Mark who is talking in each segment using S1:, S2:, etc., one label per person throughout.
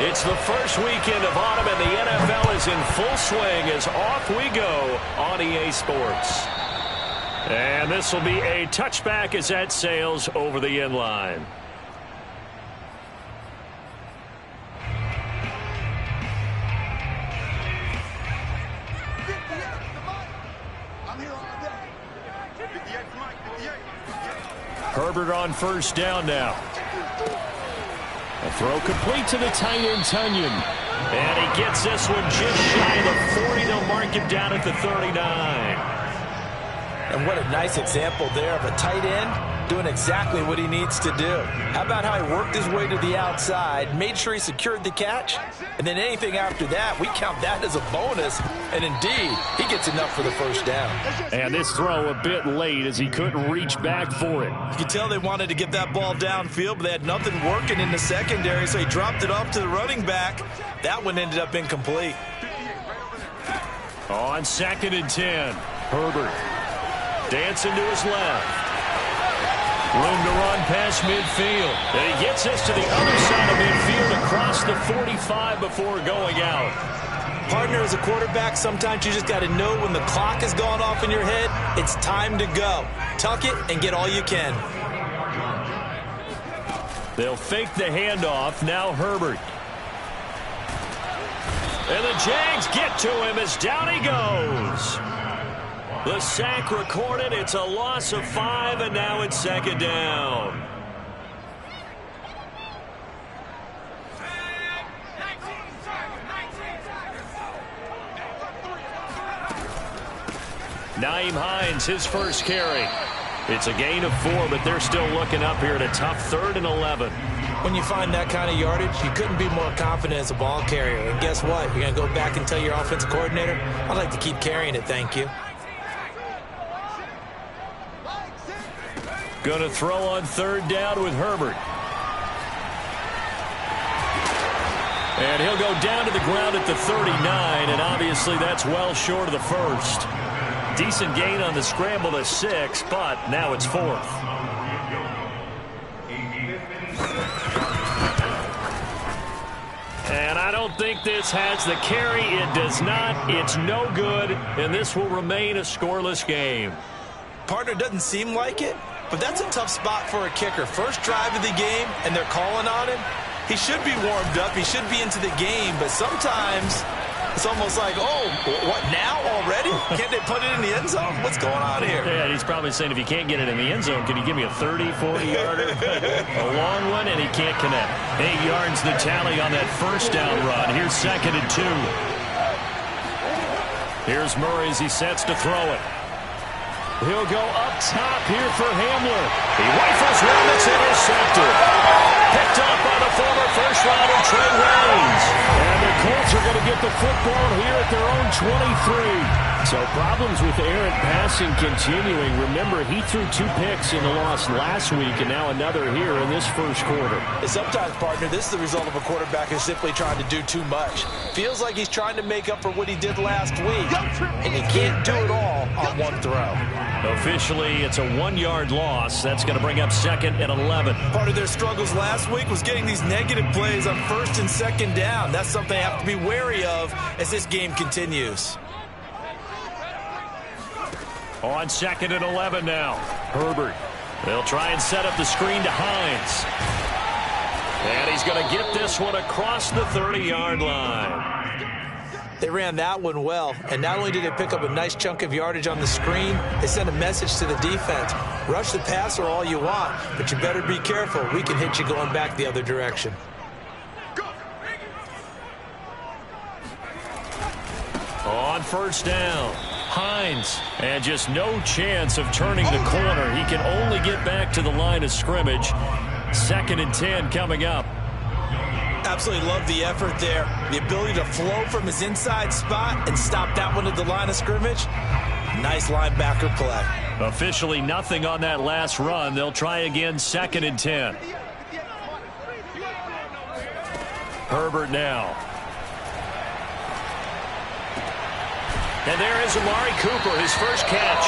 S1: It's the first weekend of autumn, and the NFL is in full swing as off we go on EA Sports. And this will be a touchback as that sails over the end line. Herbert on first down now. A throw complete to the tight end, Tunyon. And he gets this one just shy of the 40. They'll mark him down at the 39.
S2: And what a nice example there of a tight end doing exactly what he needs to do. How about how he worked his way to the outside, made sure he secured the catch, and then anything after that, we count that as a bonus. And indeed, he gets enough for the first down.
S1: And this throw a bit late as he couldn't reach back for it.
S2: You could tell they wanted to get that ball downfield, but they had nothing working in the secondary, so he dropped it off to the running back. That one ended up incomplete.
S1: On 2nd and 10, Herbert dancing to his left. Room to run past midfield. And he gets this to the other side of midfield across the 45 before going out.
S2: Partner, as a quarterback, sometimes you just got to know when the clock has gone off in your head, it's time to go. Tuck it and get all you can.
S1: They'll fake the handoff. Now Herbert. And the Jags get to him as down he goes. The sack recorded. It's a loss of 5, and now it's 2nd down. Nyheim Hines, his first carry. It's a gain of 4, but they're still looking up here at a tough 3rd and 11.
S2: When you find that kind of yardage, you couldn't be more confident as a ball carrier. And guess what? You're going to go back and tell your offensive coordinator, I'd like to keep carrying it, thank you.
S1: Going to throw on 3rd down with Herbert. And he'll go down to the ground at the 39, and obviously that's well short of the first. Decent gain on the scramble to 6, but now it's 4th. And I don't think this has the carry. It does not. It's no good, and this will remain a scoreless game.
S2: Partner, doesn't seem like it, but that's a tough spot for a kicker. First drive of the game, and they're calling on him. He should be warmed up. He should be into the game, but sometimes it's almost like, oh, what, now already? Can't they put it in the end zone? What's going on here?
S1: Yeah, he's probably saying, if you can't get it in the end zone, can you give me a 30, 40-yarder? A long one, and he can't connect. 8 yards the tally on that first down run. Here's 2nd and 2. Here's Murray as he sets to throw it. He'll go up top here for Hamler. He rifles one that's intercepted. Picked up by the former first-rounder Trey Waynes. And the Colts are going to get the football here at their own 23. So problems with errant passing continuing. Remember, he threw 2 picks in the loss last week, and now another here in this first quarter.
S2: And sometimes, partner, this is the result of a quarterback who's simply trying to do too much. Feels like he's trying to make up for what he did last week, and he can't do it all on one throw.
S1: Officially, it's a 1-yard loss. That's going to bring up 2nd and 11.
S2: Part of their struggles last week was getting these negative plays on 1st and 2nd down. That's something they have to be wary of as this game continues.
S1: On 2nd and 11 now. Herbert. They'll try and set up the screen to Hines. And he's going to get this one across the 30-yard line.
S2: They ran that one well, and not only did they pick up a nice chunk of yardage on the screen, they sent a message to the defense. Rush the passer all you want, but you better be careful. We can hit you going back the other direction.
S1: On 1st down, Hines, and just no chance of turning the corner. He can only get back to the line of scrimmage. 2nd and 10 coming up.
S2: Absolutely love the effort there. The ability to flow from his inside spot and stop that one at the line of scrimmage. Nice linebacker play.
S1: Officially nothing on that last run. They'll try again, 2nd and 10. Herbert now. And there is Amari Cooper, his first catch.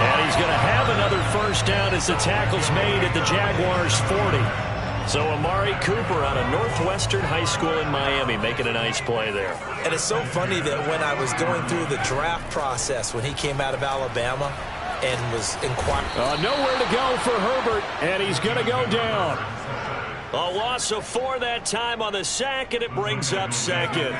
S1: And he's going to have another first down as the tackle's made at the Jaguars' 40. So Amari Cooper out of Northwestern High School in Miami making a nice play there.
S2: And it's so funny that when I was going through the draft process when he came out of Alabama and was inquiring.
S1: Nowhere to go for Herbert, and he's going to go down. A loss of 4 that time on the sack, and it brings up second.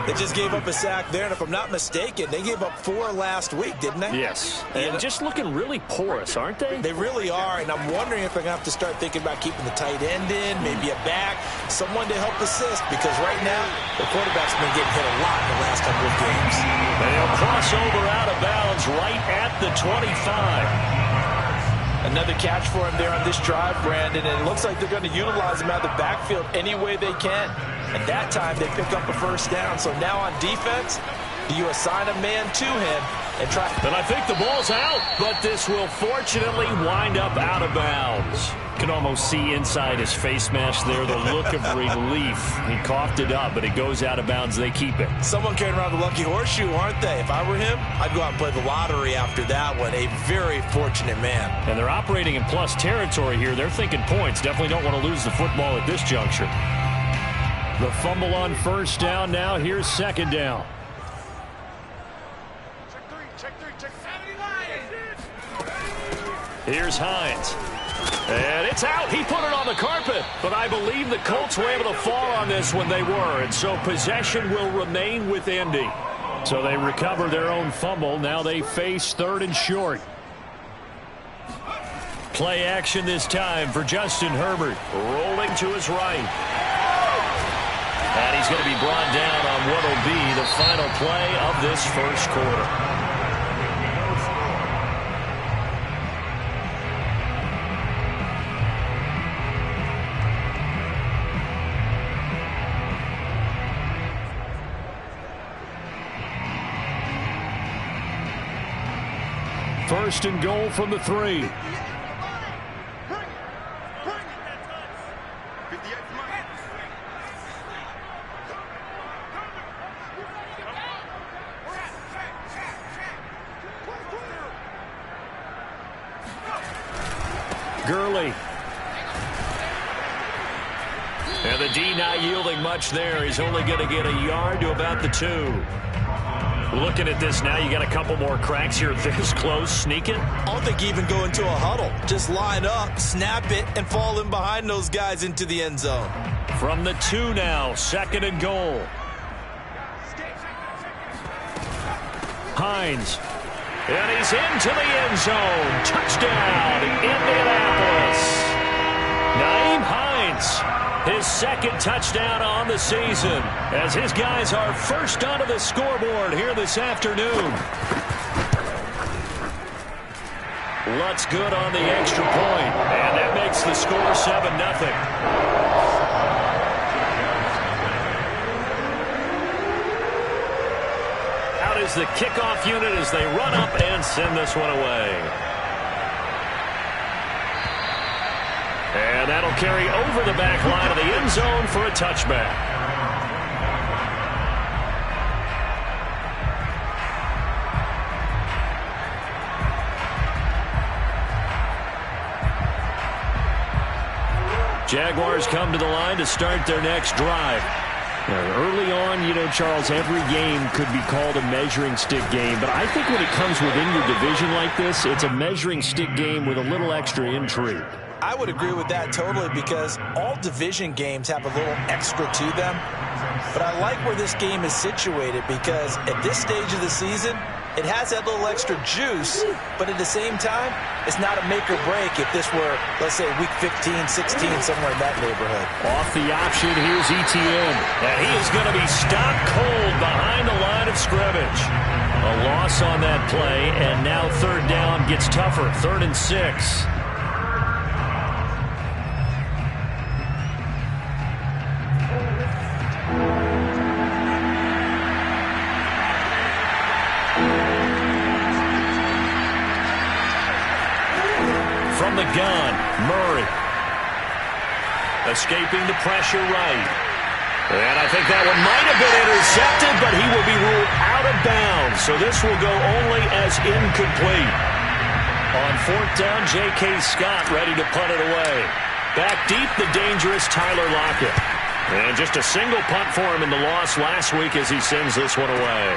S2: They just gave up a sack there, and if I'm not mistaken, they gave up 4 last week, didn't they?
S1: Yes, and just looking really porous, aren't they?
S2: They really are, and I'm wondering if they're going to have to start thinking about keeping the tight end in, maybe a back, someone to help assist, because right now, the quarterback's been getting hit a lot in the last couple of games.
S1: They'll cross over out of bounds right at the 25.
S2: Another catch for him there on this drive, Brandon, and it looks like they're going to utilize him out of the backfield any way they can. And that time, they pick up a first down. So now on defense, you assign a man to him and try.
S1: And I think the ball's out, but this will fortunately wind up out of bounds. Can almost see inside his face mask there the look of relief. He coughed it up, but it goes out of bounds. They keep it.
S2: Someone carrying around the lucky horseshoe, aren't they? If I were him, I'd go out and play the lottery after that one. A very fortunate man.
S1: And they're operating in plus territory here. They're thinking points. Definitely don't want to lose the football at this juncture. The fumble on first down now. Here's second down. Here's Hines. And it's out. He put it on the carpet. But I believe the Colts were able to fall on this when they were. And so possession will remain with Indy. So they recover their own fumble. Now they face 3rd and short. Play action this time for Justin Herbert. Rolling to his right. And he's going to be brought down on what will be the final play of this first quarter. First and goal from the 3. Gurley. And the D not yielding much there. He's only going to get a yard to about the 2. Looking at this now, you got a couple more cracks here this close, sneaking.
S2: I don't think you even go into a huddle. Just line up, snap it, and fall in behind those guys into the end zone.
S1: From the 2 now, 2nd and goal. Hines. And he's into the end zone. Touchdown, Indianapolis. Nyheim Hines. His 2nd touchdown on the season as his guys are first onto the scoreboard here this afternoon. Lutz good on the extra point, and that makes the score 7-0. Out is the kickoff unit as they run up and send this one away. And that'll carry over the back line of the end zone for a touchback. Jaguars come to the line to start their next drive. Now, early on, you know, Charles, every game could be called a measuring stick game. But I think when it comes within your division like this, it's a measuring stick game with a little extra intrigue.
S2: I would agree with that totally because all division games have a little extra to them. But I like where this game is situated because at this stage of the season, it has that little extra juice, but at the same time, it's not a make or break if this were, let's say, week 15, 16, somewhere in that neighborhood.
S1: Off the option, here's Etienne. And he is going to be stopped cold behind the line of scrimmage. A loss on that play, and now 3rd down gets tougher, 3rd and 6. From the gun, Murray. Escaping the pressure right. And I think that one might have been intercepted, but he will be ruled out of bounds. So this will go only as incomplete. On 4th down, J.K. Scott ready to punt it away. Back deep, the dangerous Tyler Lockett. And just a single punt for him in the loss last week as he sends this one away.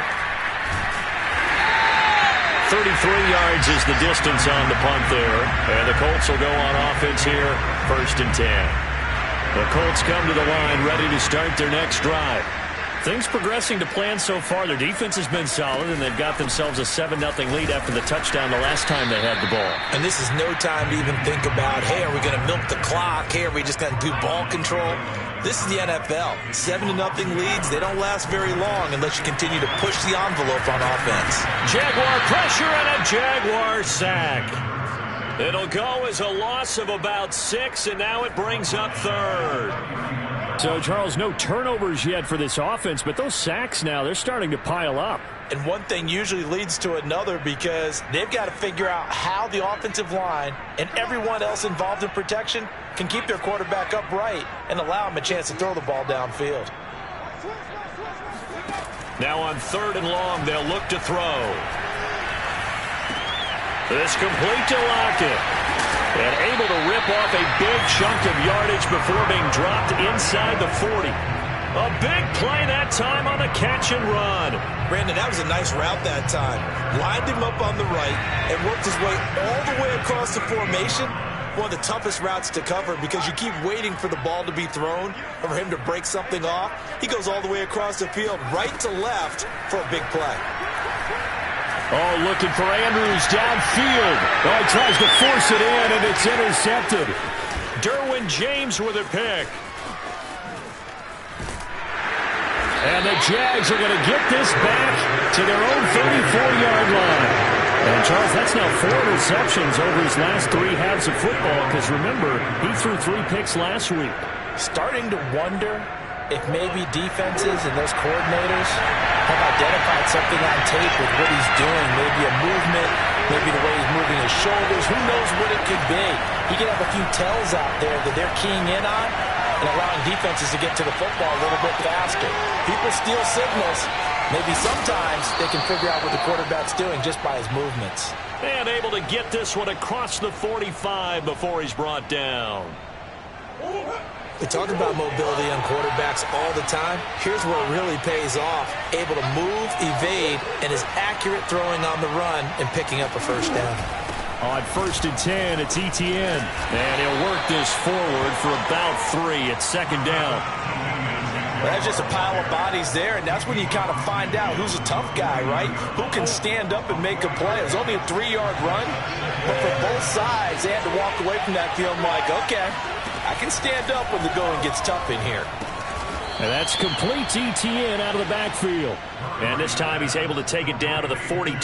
S1: 33 yards is the distance on the punt there. And the Colts will go on offense here, 1st and 10. The Colts come to the line ready to start their next drive. Things progressing to plan so far. Their defense has been solid, and they've got themselves a 7-0 lead after the touchdown the last time they had the ball.
S2: And this is no time to even think about, hey, are we going to milk the clock? Hey, are we just going to do ball control? This is the NFL. 7-0 leads, they don't last very long unless you continue to push the envelope on offense.
S1: Jaguar pressure and a Jaguar sack. It'll go as a loss of about 6, and now it brings up 3rd. So, Charles, no turnovers yet for this offense, but those sacks now, they're starting to pile up.
S2: And one thing usually leads to another because they've got to figure out how the offensive line and everyone else involved in protection can keep their quarterback upright and allow him a chance to throw the ball downfield.
S1: Now on 3rd and long, they'll look to throw. This complete to Lockett. And able to rip off a big chunk of yardage before being dropped inside the 40. A big play that time on the catch and run.
S2: Brandon, that was a nice route that time. Lined him up on the right and worked his way all the way across the formation. One of the toughest routes to cover because you keep waiting for the ball to be thrown or for him to break something off. He goes all the way across the field, right to left, for a big play.
S1: Oh, looking for Andrews downfield. Oh, he tries to force it in, and it's intercepted. Derwin James with a pick. And the Jags are going to get this back to their own 34-yard line. And, Charles, that's now 4 interceptions over his last 3 halves of football because, remember, he threw 3 picks last week.
S2: Starting to wonder if maybe defenses and those coordinators have identified something on tape with what he's doing. Maybe a movement, maybe the way he's moving his shoulders. Who knows what it could be? He could have a few tells out there that they're keying in on and allowing defenses to get to the football a little bit faster. People steal signals. Maybe sometimes they can figure out what the quarterback's doing just by his movements.
S1: And able to get this one across the 45 before he's brought down.
S2: We talk about mobility on quarterbacks all the time. Here's where it really pays off. Able to move, evade, and is accurate throwing on the run and picking up a 1st down.
S1: On 1st and 10, it's Etienne. And he'll work this forward for about 3. It's 2nd down.
S2: Well, that's just a pile of bodies there, and that's when you kind of find out who's a tough guy, right? Who can stand up and make a play. It was only a 3-yard run, but for both sides, they had to walk away from that feeling like, okay, I can stand up when the going gets tough in here.
S1: And that's complete to Etienne out of the backfield. And this time he's able to take it down to the 42.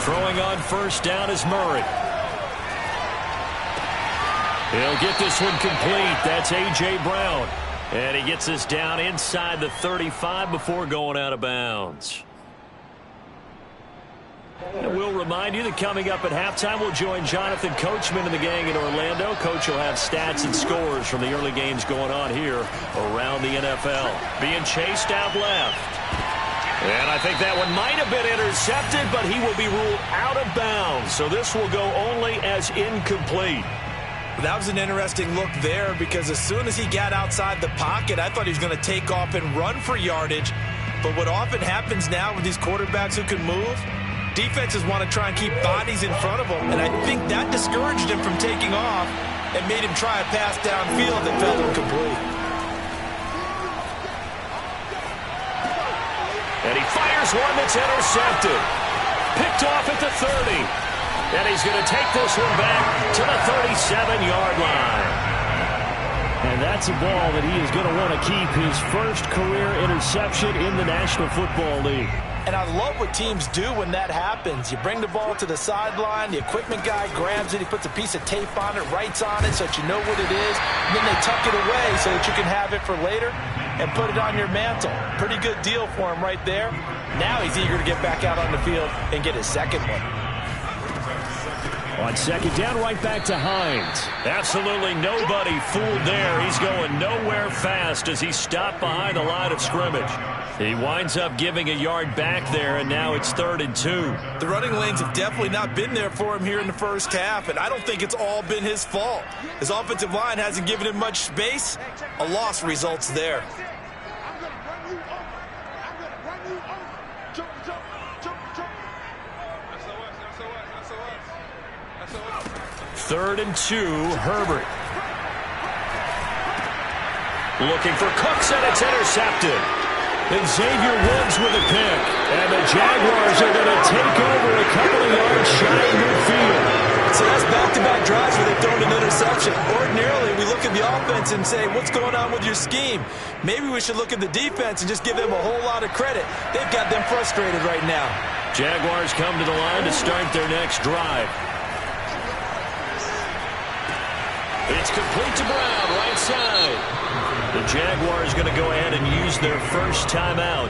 S1: Throwing on 1st down is Murray. He'll get this one complete. That's A.J. Brown. And he gets this down inside the 35 before going out of bounds. And we'll remind you that coming up at halftime, we'll join Jonathan Coachman and the gang in Orlando. Coach will have stats and scores from the early games going on here around the NFL. Being chased out left. And I think that one might have been intercepted, but he will be ruled out of bounds. So this will go only as incomplete.
S2: That was an interesting look there because as soon as he got outside the pocket, I thought he was going to take off and run for yardage. But what often happens now with these quarterbacks who can move, defenses want to try and keep bodies in front of him. And I think that discouraged him from taking off and made him try a pass downfield that fell incomplete.
S1: And he fires one that's intercepted. Picked off at the 30. And he's going to take this one back to the 37-yard line. And that's a ball that he is going to want to keep, his first career interception in the National Football League.
S2: And I love what teams do when that happens. You bring the ball to the sideline, the equipment guy grabs it, he puts a piece of tape on it, writes on it so that you know what it is, and then they tuck it away so that you can have it for later and put it on your mantle. Pretty good deal for him right there. Now he's eager to get back out on the field and get his second one.
S1: On 2nd down, right back to Hines. Absolutely nobody fooled there. He's going nowhere fast as he stopped behind the line of scrimmage. He winds up giving a yard back there, and now it's 3rd and 2.
S2: The running lanes have definitely not been there for him here in the first half, and I don't think it's all been his fault. His offensive line hasn't given him much space. A loss results there.
S1: 3rd and 2, Herbert. Looking for Cooks, and it's intercepted. And Xavier Woods with a pick. And the Jaguars are going to take over a couple of yards shy of midfield.
S2: So that's back-to-back drives where they've thrown an interception. Ordinarily, we look at the offense and say, what's going on with your scheme? Maybe we should look at the defense and just give them a whole lot of credit. They've got them frustrated right now.
S1: Jaguars come to the line to start their next drive. It's complete to Brown, right side. The Jaguars going to go ahead and use their first timeout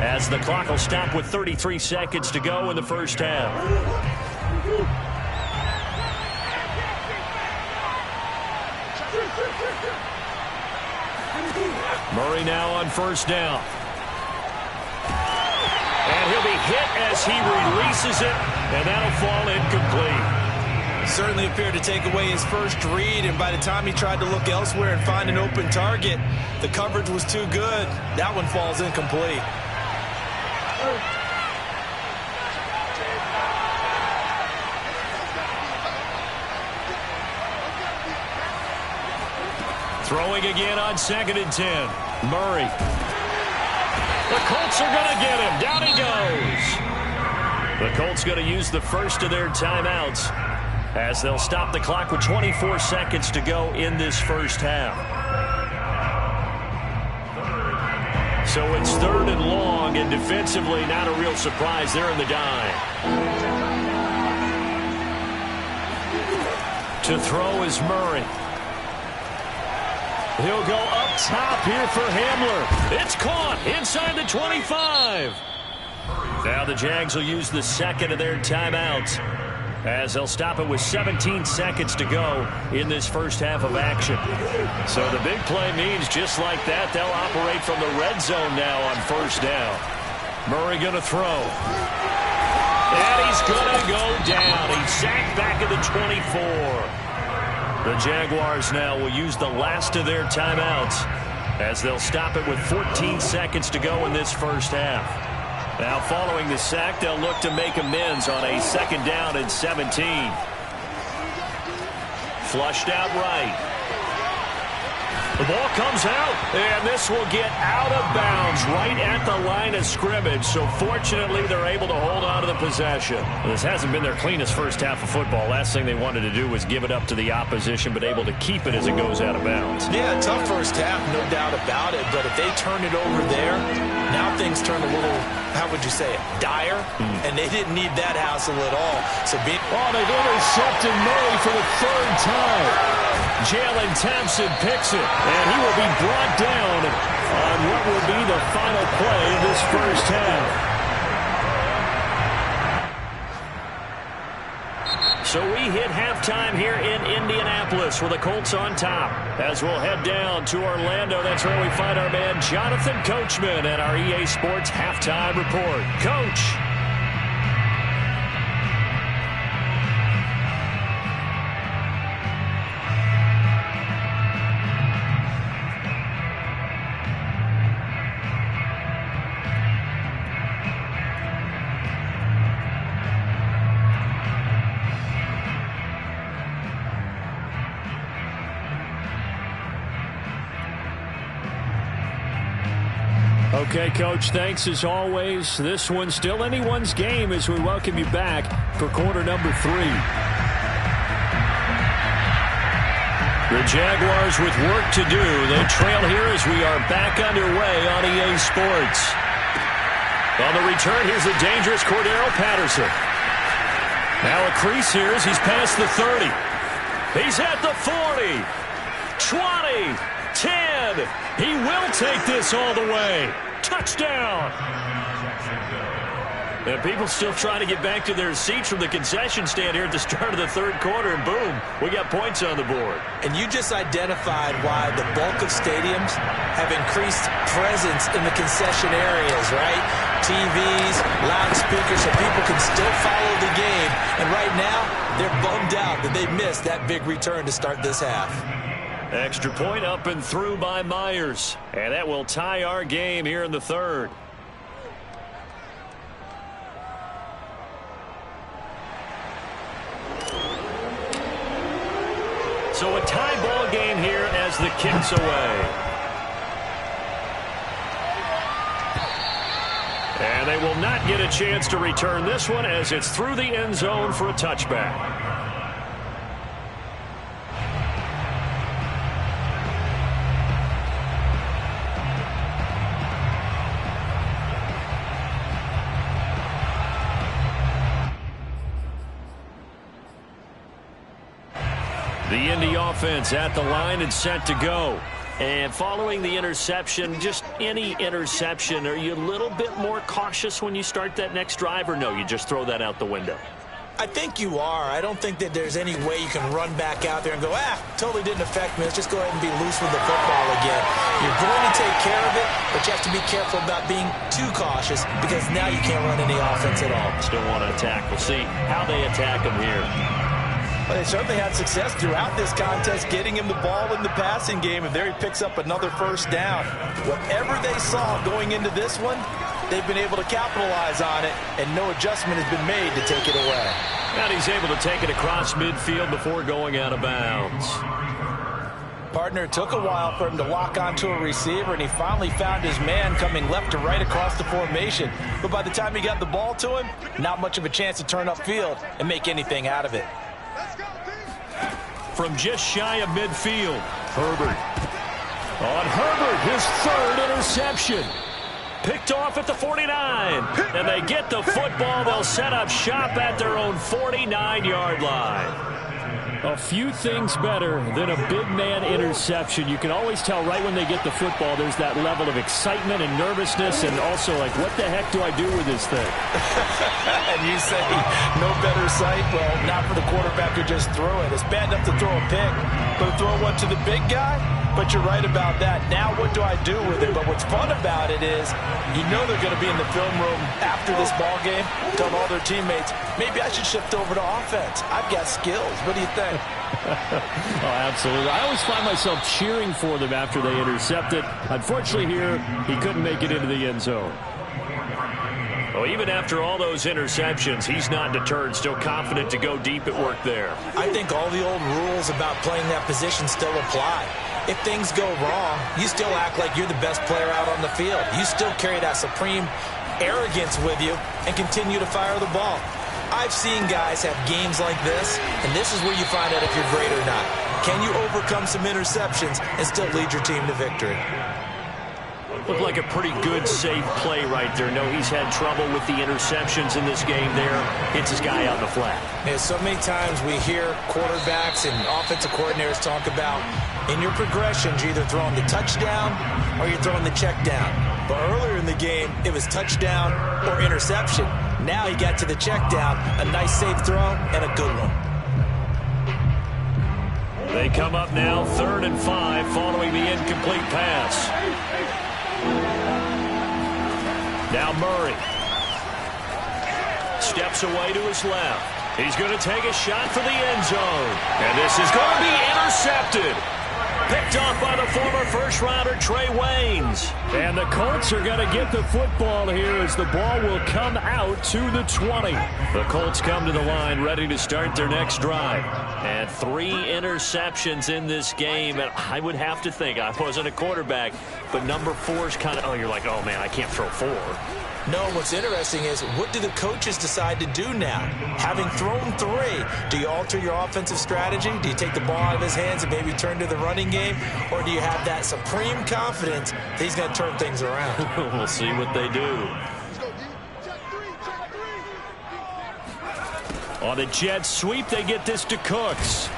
S1: as the clock will stop with 33 seconds to go in the first half. Murray now on first down. And he'll be hit as he releases it, and that'll fall incomplete.
S2: Certainly appeared to take away his first read, and by the time he tried to look elsewhere and find an open target, the coverage was too good. That one falls incomplete.
S1: Throwing again on 2nd and 10. Murray. The Colts are going to get him. Down he goes. The Colts going to use the first of their timeouts as they'll stop the clock with 24 seconds to go in this first half. So it's 3rd and long, and defensively not a real surprise. They're in the dime. To throw is Murray. He'll go up top here for Hamler. It's caught inside the 25. Now the Jags will use the second of their timeouts as they'll stop it with 17 seconds to go in this first half of action. So the big play means just like that, they'll operate from the red zone now on first down. Murray going to throw. And he's going to go down. He's sacked back at the 24. The Jaguars now will use the last of their timeouts as they'll stop it with 14 seconds to go in this first half. Now following the sack, they'll look to make amends on a 2nd down and 17. Flushed out right. The ball comes out, and this will get out of bounds right at the line of scrimmage. So fortunately, they're able to hold on to the possession. This hasn't been their cleanest first half of football. Last thing they wanted to do was give it up to the opposition, but able to keep it as it goes out of bounds.
S2: Yeah, tough first half, no doubt about it. But if they turn it over there, now things turn a little, how would you say it, dire? And they didn't need that hassle at all. So they've
S1: intercepted Murray for the 3rd time. Jalen Thompson picks it, and he will be brought down on what will be the final play of this first half. So we hit halftime here in Indianapolis with the Colts on top. As we'll head down to Orlando, that's where we find our man Jonathan Coachman at our EA Sports Halftime Report. Coach. Okay, Coach, thanks as always. This one's still anyone's game as we welcome you back for quarter number 3. The Jaguars with work to do. They trail here as we are back underway on EA Sports. On the return, here's a dangerous Cordero Patterson. Now a crease here as he's past the 30. He's at the 40. 20. 10. He will take this all the way. Touchdown. And people still trying to get back to their seats from the concession stand here at the start of the third quarter, and boom, we got points on the board.
S2: And you just identified why the bulk of stadiums have increased presence in the concession areas, right? TVs, loudspeakers, so people can still follow the game. And right now, they're bummed out that they missed that big return to start this half.
S1: Extra point up and through by Myers. And that will tie our game here in the third. So a tie ball game here as the kick's away. And they will not get a chance to return this one as it's through the end zone for a touchback. The Indy offense at the line and set to go. And following the interception, just any interception, are you a little bit more cautious when you start that next drive, or no, you just throw that out the window?
S2: I think you are. I don't think that there's any way you can run back out there and go, totally didn't affect me. Let's just go ahead and be loose with the football again. You're going to take care of it, but you have to be careful about being too cautious because now you can't run any offense at all.
S1: Still want to attack. We'll see how they attack them here.
S2: Well, they certainly had success throughout this contest getting him the ball in the passing game, and there he picks up another first down. Whatever they saw going into this one, they've been able to capitalize on it, and no adjustment has been made to take it away.
S1: And he's able to take it across midfield before going out of bounds.
S2: Partner, it took a while for him to lock onto a receiver, and he finally found his man coming left to right across the formation. But by the time he got the ball to him, not much of a chance to turn upfield and make anything out of it.
S1: From just shy of midfield, Herbert. On Herbert, his third interception. Picked off at the 49. And they get the football. They'll set up shop at their own 49-yard line. A few things better than a big man interception. You can always tell right when they get the football, there's that level of excitement and nervousness, and also like, what the heck do I do with this thing?
S2: And you say, no better sight? Well, not for the quarterback who just threw it. It's bad enough to throw a pick, but to throw one to the big guy? But you're right about that. Now what do I do with it? But what's fun about it is you know they're going to be in the film room after this ball game, telling all their teammates, maybe I should shift over to offense. I've got skills. What do you think?
S1: Oh, absolutely. I always find myself cheering for them after they intercept it. Unfortunately here, he couldn't make it into the end zone. Well, even after all those interceptions, he's not deterred, still confident to go deep at work there.
S2: I think all the old rules about playing that position still apply. If things go wrong, you still act like you're the best player out on the field. You still carry that supreme arrogance with you and continue to fire the ball. I've seen guys have games like this, and this is where you find out if you're great or not. Can you overcome some interceptions and still lead your team to victory?
S1: Looked like a pretty good, safe play right there. No, he's had trouble with the interceptions in this game there. Hits his guy out in the flat.
S2: Yeah, so many times we hear quarterbacks and offensive coordinators talk about in your progressions, you're either throwing the touchdown or you're throwing the check down. But earlier in the game, it was touchdown or interception. Now he got to the check down, a nice safe throw and a good one.
S1: They come up now 3rd and 5 following the incomplete pass. Now Murray steps away to his left. He's going to take a shot for the end zone. And this is going to be intercepted. Picked off by the former first-rounder Trey Waynes. And the Colts are going to get the football here as the ball will come out to the 20. The Colts come to the line ready to start their next drive. And 3 interceptions in this game. And I would have to think, I wasn't a quarterback, but number 4 is kind of, you're like, oh, man, I can't throw 4.
S2: No, what's interesting is what do the coaches decide to do now? Having thrown 3, do you alter your offensive strategy? Do you take the ball out of his hands and maybe turn to the running game? Or do you have that supreme confidence that he's going to turn things around?
S1: We'll see what they do. On the jet sweep, they get this to Cooks.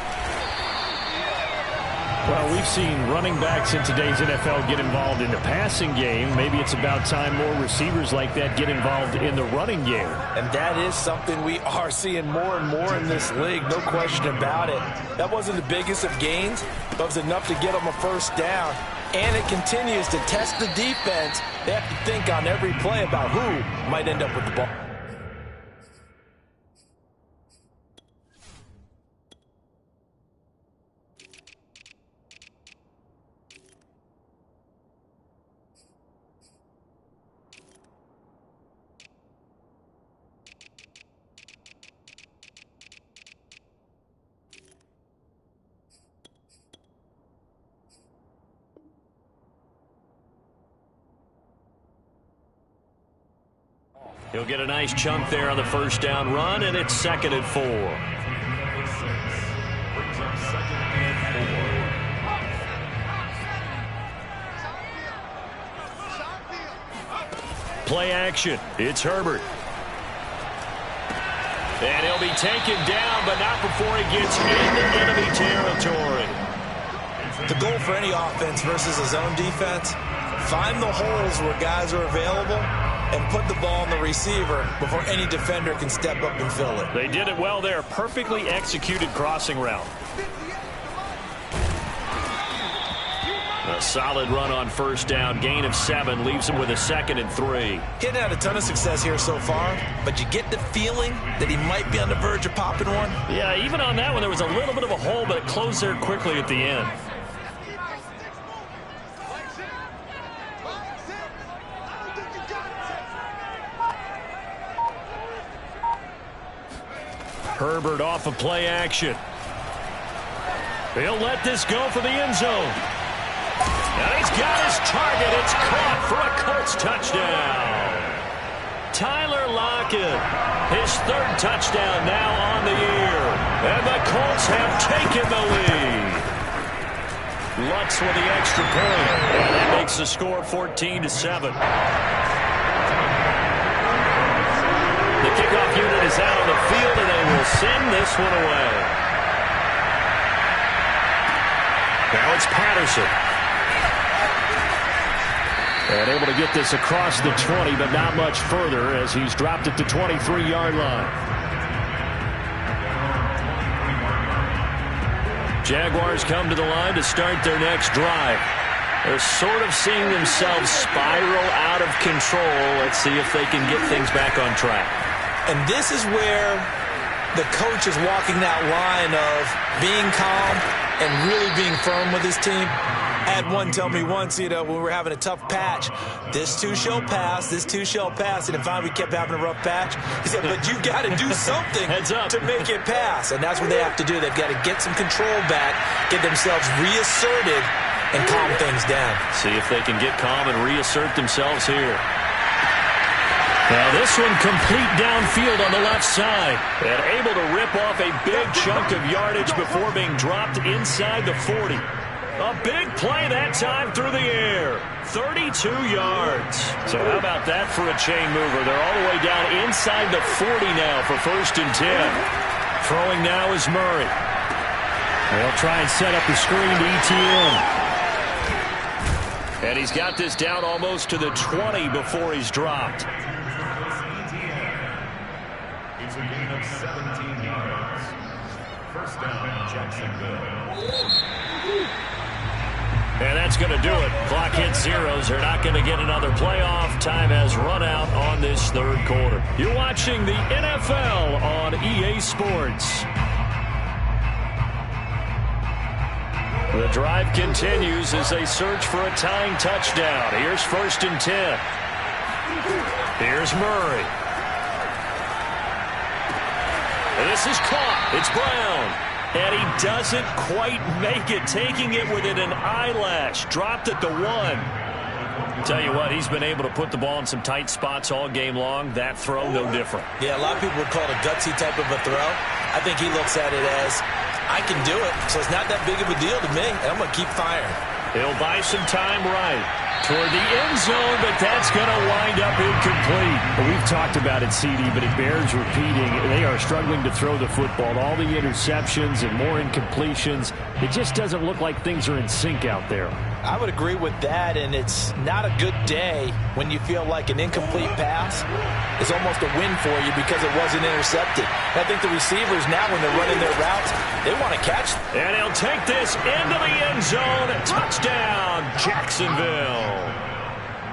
S1: Well, we've seen running backs in today's NFL get involved in the passing game. Maybe it's about time more receivers like that get involved in the running game.
S2: And that is something we are seeing more and more in this league, no question about it. That wasn't the biggest of gains, but it was enough to get them a first down. And it continues to test the defense. They have to think on every play about who might end up with the ball.
S1: He'll get a nice chunk there on the first down run, and it's 2nd and 4. Play action. It's Herbert. And he'll be taken down, but not before he gets into enemy territory.
S2: The goal for any offense versus a zone defense, find the holes where guys are available and put the ball on the receiver before any defender can step up and fill it.
S1: They did it well there. Perfectly executed crossing route. A solid run on first down. Gain of 7 leaves him with a 2nd and 3.
S2: Getting had a ton of success here so far, but you get the feeling that he might be on the verge of popping one.
S1: Yeah, even on that one, there was a little bit of a hole, but it closed there quickly at the end. Herbert off of play action. He'll let this go for the end zone. Now he's got his target. It's caught for a Colts touchdown. Tyler Lockett, his 3rd touchdown now on the year. And the Colts have taken the lead. Lutz with the extra point. And that makes the score 14-7. The kickoff unit is out on the field, and they will send this one away. Now it's Patterson. And able to get this across the 20, but not much further as he's dropped it to 23-yard line. Jaguars come to the line to start their next drive. They're sort of seeing themselves spiral out of control. Let's see if they can get things back on track.
S2: And this is where the coach is walking that line of being calm and really being firm with his team. I had one tell me once, when we were having a tough patch, this too shall pass, this too shall pass. And finally we kept having a rough patch. He said, but you got to do something to make it pass. And that's what they have to do. They've got to get some control back, get themselves reasserted, and calm things down.
S1: See if they can get calm and reassert themselves here. Now this one complete downfield on the left side. And able to rip off a big chunk of yardage before being dropped inside the 40. A big play that time through the air. 32 yards. So how about that for a chain mover? They're all the way down inside the 40 now for 1st and 10. Throwing now is Murray. They'll try and set up the screen to ETN. And he's got this down almost to the 20 before he's dropped.
S3: It's a gain of 17 yards. First down, Jacksonville.
S1: And that's going to do it. Clock hits zeros. They're not going to get another playoff. Time has run out on this 3rd quarter. You're watching the NFL on EA Sports. The drive continues as they search for a tying touchdown. Here's 1st and 10. Here's Murray. And this is caught. It's Brown. And he doesn't quite make it, taking it within an eyelash. Dropped at the 1. Tell you what, he's been able to put the ball in some tight spots all game long. That throw, no different.
S2: Yeah, a lot of people would call it a gutsy type of a throw. I think he looks at it as, I can do it, so it's not that big of a deal to me, and I'm going to keep firing.
S1: He'll buy some time right toward the end zone, but that's going to wind up incomplete. incomplete. We've talked about it, CD, but it bears repeating. They are struggling to throw the football. All the interceptions and more incompletions. It just doesn't look like things are in sync out there.
S2: I would agree with that, and it's not a good day when you feel like an incomplete pass is almost a win for you because it wasn't intercepted. I think the receivers now, when they're running their routes, they want to catch.
S1: And he'll take this into the end zone. Touchdown, Jacksonville.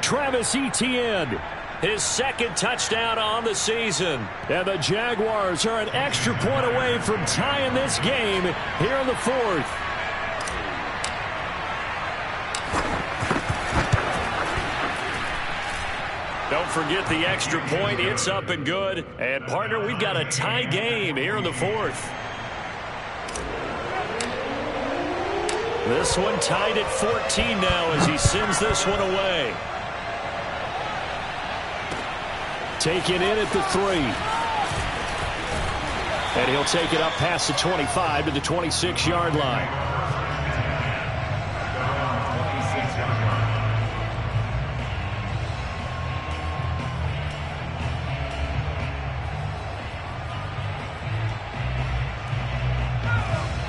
S1: Travis Etienne, his second touchdown on the season. And the Jaguars are an extra point away from tying this game here in the fourth. Don't forget the extra point. It's up and good. And, partner, we've got a tie game here in the fourth. This one tied at 14 now as he sends this one away. Taken in at the 3. And he'll take it up past the 25 to the 26-yard line.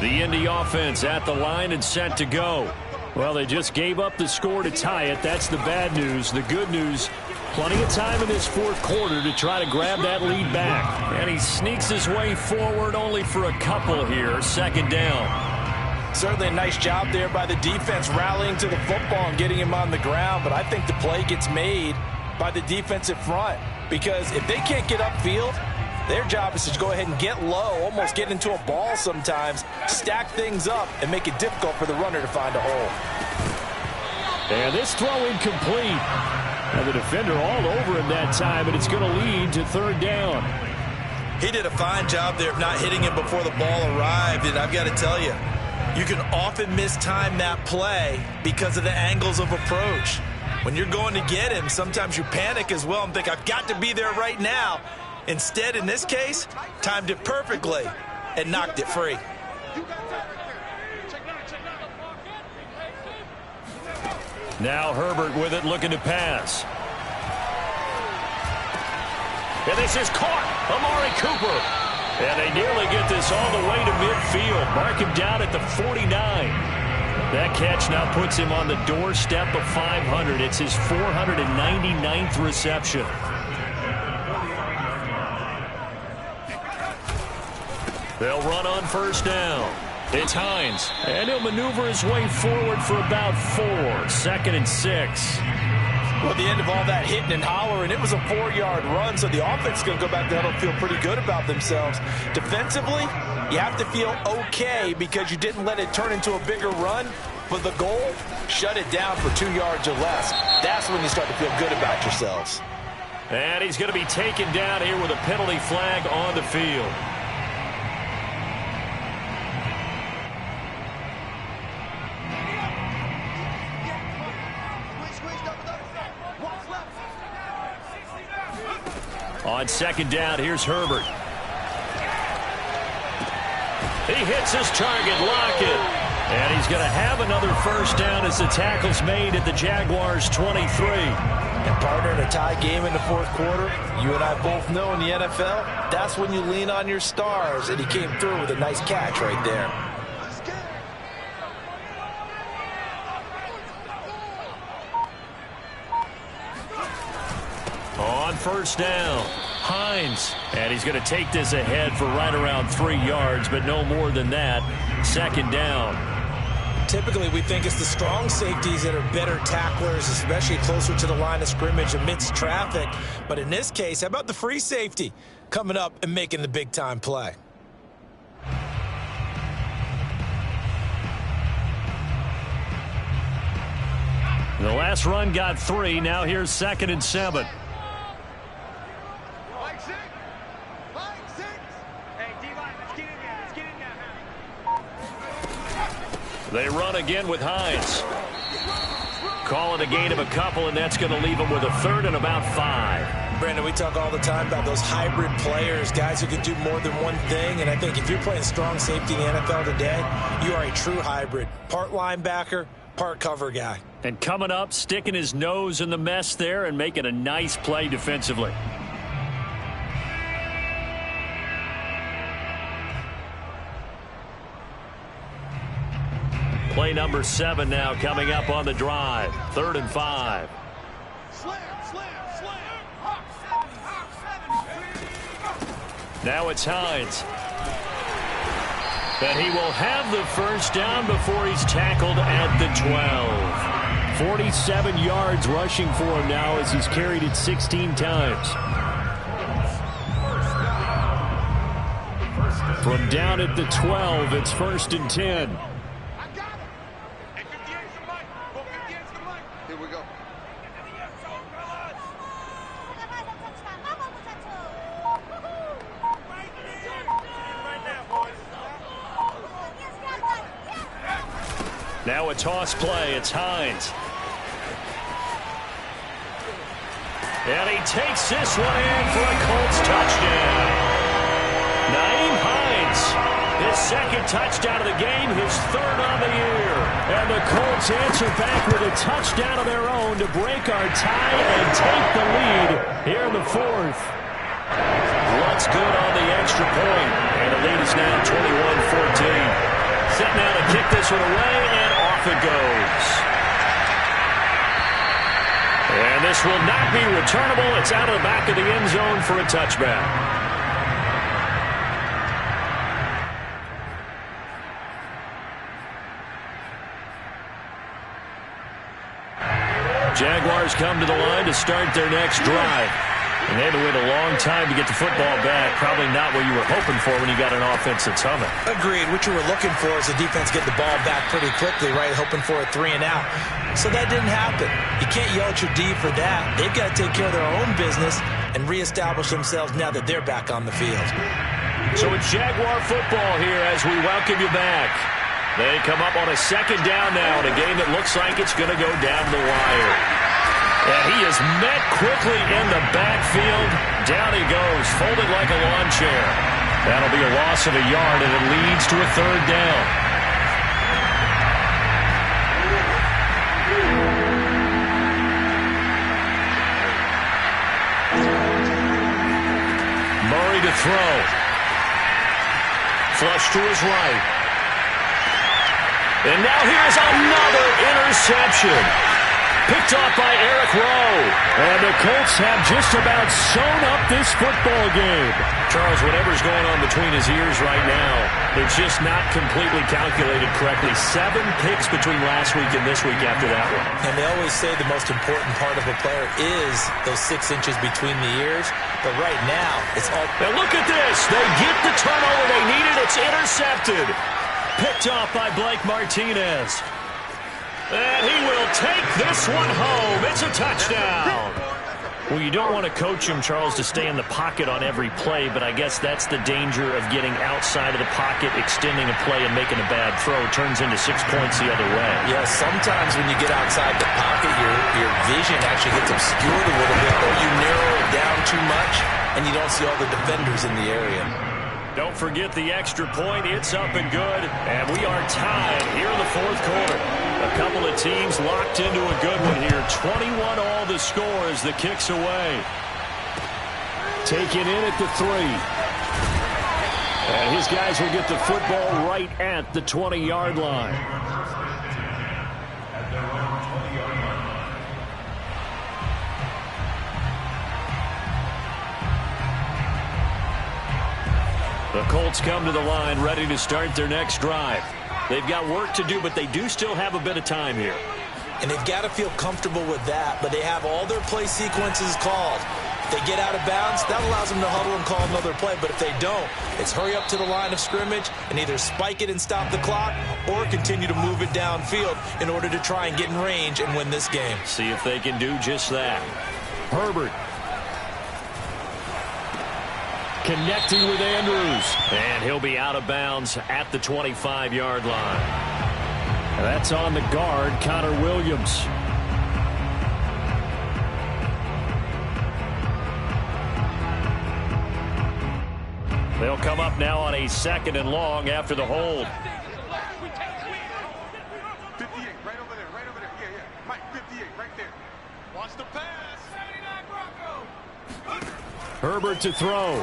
S1: The Indy offense at the line and set to go. Well, they just gave up the score to tie it. That's the bad news. The good news, plenty of time in this fourth quarter to try to grab that lead back. And he sneaks his way forward only for a couple here. Second down.
S2: Certainly a nice job there by the defense rallying to the football and getting him on the ground. But I think the play gets made by the defensive front. Because if they can't get upfield, their job is to go ahead and get low, almost get into a ball sometimes, stack things up, and make it difficult for the runner to find a hole.
S1: And this throw incomplete. And the defender all over him that time, and it's going to lead to third down.
S2: He did a fine job there of not hitting him before the ball arrived, and I've got to tell you, you can often mistime that play because of the angles of approach. When you're going to get him, sometimes you panic as well and think, I've got to be there right now. Instead, in this case, timed it perfectly and knocked it free.
S1: Now Herbert with it, looking to pass. And this is caught. Amari Cooper. And they nearly get this all the way to midfield. Mark him down at the 49. That catch now puts him on the doorstep of 500. It's his 499th reception. They'll run on first down. It's Hines. And he'll maneuver his way forward for about 4. 2nd and 6.
S2: Well, at the end of all that hitting and hollering, it was a 4-yard run, so the offense is going to go back there and feel pretty good about themselves. Defensively, you have to feel okay because you didn't let it turn into a bigger run. But the goal, shut it down for 2 yards or less. That's when you start to feel good about yourselves.
S1: And he's going to be taken down here with a penalty flag on the field. On second down, here's Herbert. He hits his target, Lockett. And he's going to have another first down as the tackle's made at the Jaguars' 23.
S2: And partner, in a tie game in the fourth quarter, you and I both know in the NFL, that's when you lean on your stars. And he came through with a nice catch right there.
S1: On first down, Hines. And he's going to take this ahead for right around 3 yards, but no more than that. Second down.
S2: Typically, we think it's the strong safeties that are better tacklers, especially closer to the line of scrimmage amidst traffic. But in this case, how about the free safety coming up and making the big-time play?
S1: The last run got 3. Now here's 2nd and 7. They run again with Hines. Call it a gain of a couple, and that's going to leave them with a 3rd and about 5.
S2: Brandon, we talk all the time about those hybrid players, guys who can do more than one thing. And I think if you're playing strong safety in the NFL today, you are a true hybrid. Part linebacker, part cover guy.
S1: And coming up, sticking his nose in the mess there and making a nice play defensively. Play number 7 now coming up on the drive. 3rd and 5. Now it's Hines. And he will have the first down before he's tackled at the 12. 47 yards rushing for him now as he's carried it 16 times. From down at the 12, it's 1st and 10.
S4: Here we go.
S1: Now a toss play. It's Hines. And he takes this one in for a Colts touchdown. Naeem Hines, his 2nd touchdown of the game, his 3rd on the year. And the Colts answer back with a touchdown of their own to break our tie and take the lead here in the 4th. What's good on the extra point? And the lead is now 21-14. Set now to kick this one away, and off it goes. And this will not be returnable. It's out of the back of the end zone for a touchback. Jaguars come to the line to start their next drive. And they had to wait a long time to get the football back. Probably not what you were hoping for when you got an offense that's humming.
S2: Agreed. What you were looking for is the defense get the ball back pretty quickly, right? Hoping for a 3 and out. So that didn't happen. You can't yell at your D for that. They've got to take care of their own business and reestablish themselves now that they're back on the field.
S1: So it's Jaguar football here as we welcome you back. They come up on a 2nd down now in a game that looks like it's going to go down the wire. And he is met quickly in the backfield. Down he goes, folded like a lawn chair. That'll be a loss of a yard, and it leads to a 3rd down. Murray to throw. Flush to his right. And now here's another interception. Picked off by Eric Rowe. And the Colts have just about sewn up this football game. Charles, whatever's going on between his ears right now, it's just not completely calculated correctly. 7 picks between last week and this week after that one.
S2: And they always say the most important part of a player is those 6 inches between the ears. But right now, it's all...
S1: And look at this. They get the turnover they needed. It's intercepted. Picked off by Blake Martinez. And he will take this one home. It's a touchdown. Well, you don't want to coach him, Charles, to stay in the pocket on every play, but I guess that's the danger of getting outside of the pocket, extending a play, and making a bad throw. It turns into 6 points the other way.
S2: Yeah, sometimes when you get outside the pocket, your vision actually gets obscured a little bit, or you narrow it down too much, and you don't see all the defenders in the area.
S1: Don't forget the extra point. It's up and good, and we are tied here in the 4th quarter. A couple of teams locked into a good one here. 21 all the score as the kick's away. Taken in at the 3. And his guys will get the football right at the 20-yard line. The Colts come to the line ready to start their next drive. They've got work to do, but they do still have a bit of time here.
S2: And they've got to feel comfortable with that, but they have all their play sequences called. If they get out of bounds, that allows them to huddle and call another play, but if they don't, it's hurry up to the line of scrimmage and either spike it and stop the clock or continue to move it downfield in order to try and get in range and win this game.
S1: See if they can do just that. Herbert. Connecting with Andrews. And he'll be out of bounds at the 25-yard line. That's on the guard, Connor Williams. They'll come up now on a 2nd and long after the hold.
S4: 58, right over there.
S1: Herbert to throw.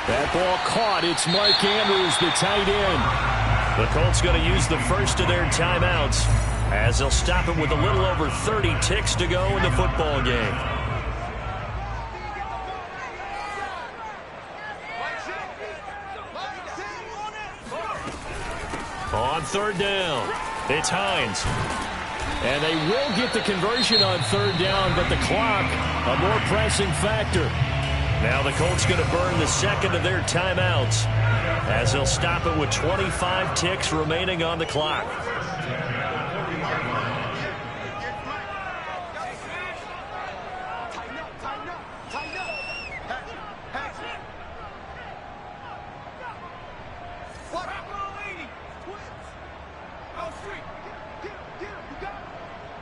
S1: That ball caught. It's Mark Andrews, the tight end. The Colts going to use the first of their timeouts as they'll stop it with a little over 30 ticks to go in the football game. On third down, it's Hines. And they will get the conversion on third down, but the clock, a more pressing factor. Now the Colts going to burn the second of their timeouts as they'll stop it with 25 ticks remaining on the clock.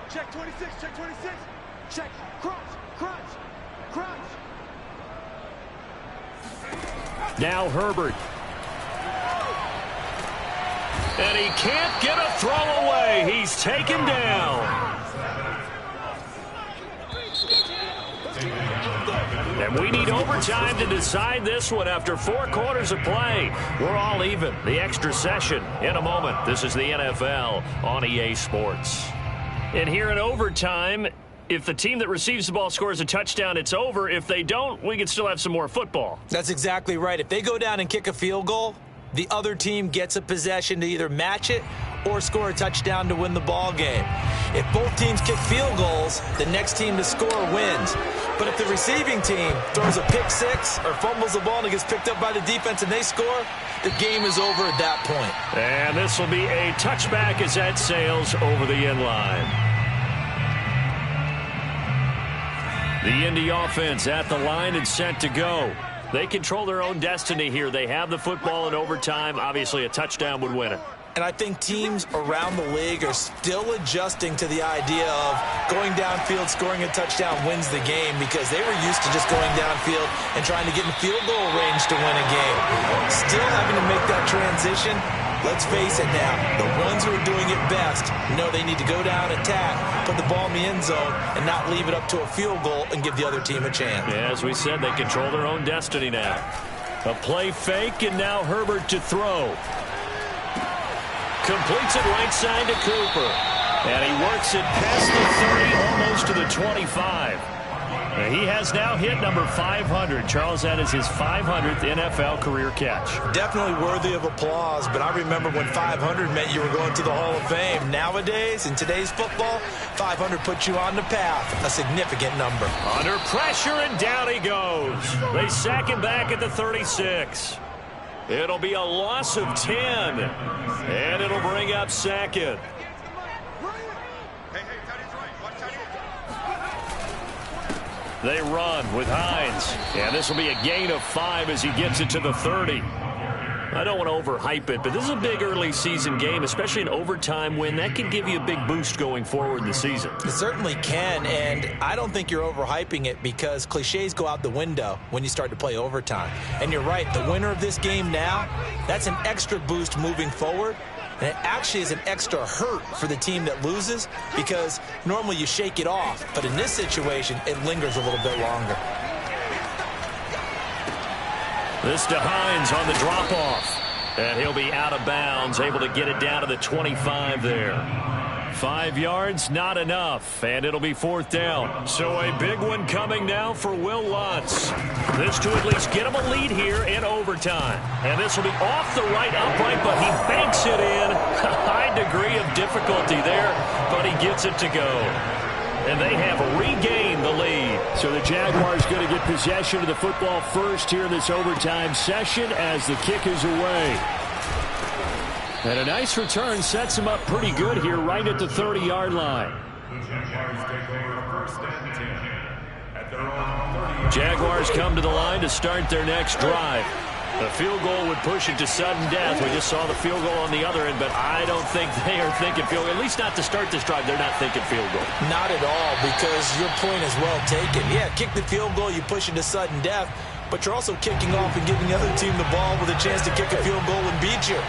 S4: Check 26, check 26. Check, crunch.
S1: Now Herbert. And he can't get a throw away. He's taken down. And we need overtime to decide this one after 4 quarters of play. We're all even. The extra session in a moment. This is the NFL on EA Sports. And here in overtime, if the team that receives the ball scores a touchdown, it's over. If they don't, we can still have some more football.
S2: That's exactly right. If they go down and kick a field goal, the other team gets a possession to either match it or score a touchdown to win the ball game. If both teams kick field goals, the next team to score wins. But if the receiving team throws a pick six or fumbles the ball and it gets picked up by the defense and they score, the game is over at that point.
S1: And this will be a touchback as that sails over the end line. The Indy offense at the line and set to go. They control their own destiny here. They have the football in overtime. Obviously, a touchdown would win it.
S2: And I think teams around the league are still adjusting to the idea of going downfield, scoring a touchdown wins the game, because they were used to just going downfield and trying to get in field goal range to win a game. Still having to make that transition. Let's face it now, the ones who are doing it best know they need to go down, attack, put the ball in the end zone, and not leave it up to a field goal and give the other team a chance.
S1: Yeah, as we said, they control their own destiny now. A play fake, and now Herbert to throw. Completes it right side to Cooper. And he works it past the 30, almost to the 25. And he has now hit number 500. Charles, that is his 500th NFL career catch.
S2: Definitely worthy of applause, but I remember when 500 meant you were going to the Hall of Fame. Nowadays, in today's football, 500 puts you on the path, a significant number.
S1: Under pressure, and down he goes. They sack him back at the 36. It'll be a loss of 10, and it'll bring up second. They run with Hines, and this will be a gain of 5 as he gets it to the 30. I don't want to overhype it, but this is a big early season game, especially an overtime win. That can give you a big boost going forward in the season.
S2: It certainly can, and I don't think you're overhyping it because cliches go out the window when you start to play overtime. And you're right, the winner of this game now, that's an extra boost moving forward. And it actually is an extra hurt for the team that loses because normally you shake it off. But in this situation, it lingers a little bit longer.
S1: This to Hines on the drop-off. And he'll be out of bounds, able to get it down to the 25 there. 5 yards, not enough, and it'll be 4th down. So a big one coming now for Will Lutz. This to at least get him a lead here in overtime. And this will be off the right upright, but he banks it in. A high degree of difficulty there, but he gets it to go. And they have regained the lead. So the Jaguars going to get possession of the football first here in this overtime session as the kick is away. And a nice return sets him up pretty good here right at the 30-yard line. Jaguars come to the line to start their next drive. The field goal would push it to sudden death. We just saw the field goal on the other end, but I don't think they are thinking field goal. At least not to start this drive. They're not thinking field goal.
S2: Not at all, because your point is well taken. Yeah, kick the field goal, you push it to sudden death, but you're also kicking off and giving the other team the ball with a chance to kick a field goal and beat you.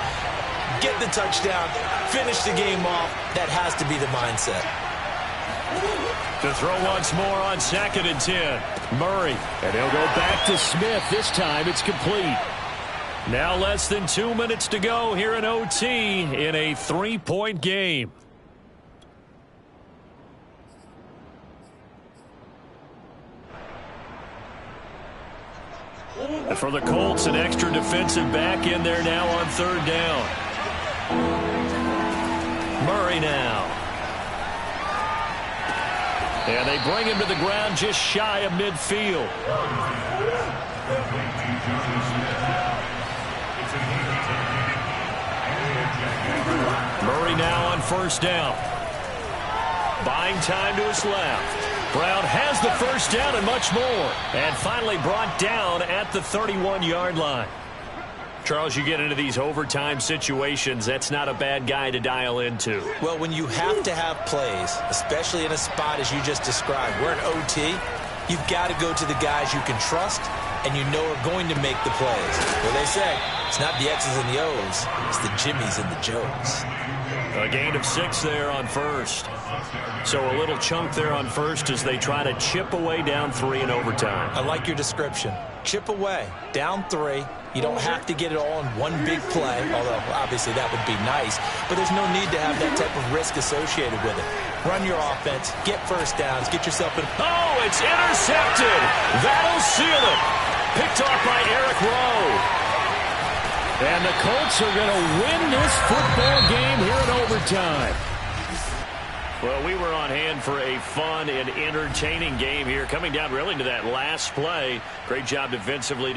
S2: Get the touchdown, finish the game off. That has to be the mindset.
S1: To throw once more on 2nd and 10. Murray. And he'll go back to Smith. This time it's complete. Now less than 2 minutes to go here in OT in a 3-point game. For the Colts, an extra defensive back in there now on 3rd down. Murray now. And they bring him to the ground just shy of midfield. Murray now on 1st down. Buying time to his left. Brown has the 1st down and much more. And finally brought down at the 31-yard line. Charles, you get into these overtime situations, that's not a bad guy to dial into.
S2: Well, when you have to have plays, especially in a spot as you just described, we're in OT, you've got to go to the guys you can trust and you know are going to make the plays. Well, they say it's not the X's and the O's, it's the Jimmies and the Joes.
S1: A gain of 6 there on 1st. So a little chunk there on 1st as they try to chip away down 3 in overtime.
S2: I like your description. Chip away, down 3. You don't have to get it all in one big play, although obviously that would be nice. But there's no need to have that type of risk associated with it. Run your offense, get 1st downs, get yourself in.
S1: Oh, it's intercepted. That'll seal it. Picked off by Eric Rowe. And the Colts are going to win this football game here in overtime. Well, we were on hand for a fun and entertaining game here, coming down really to that last play. Great job defensively.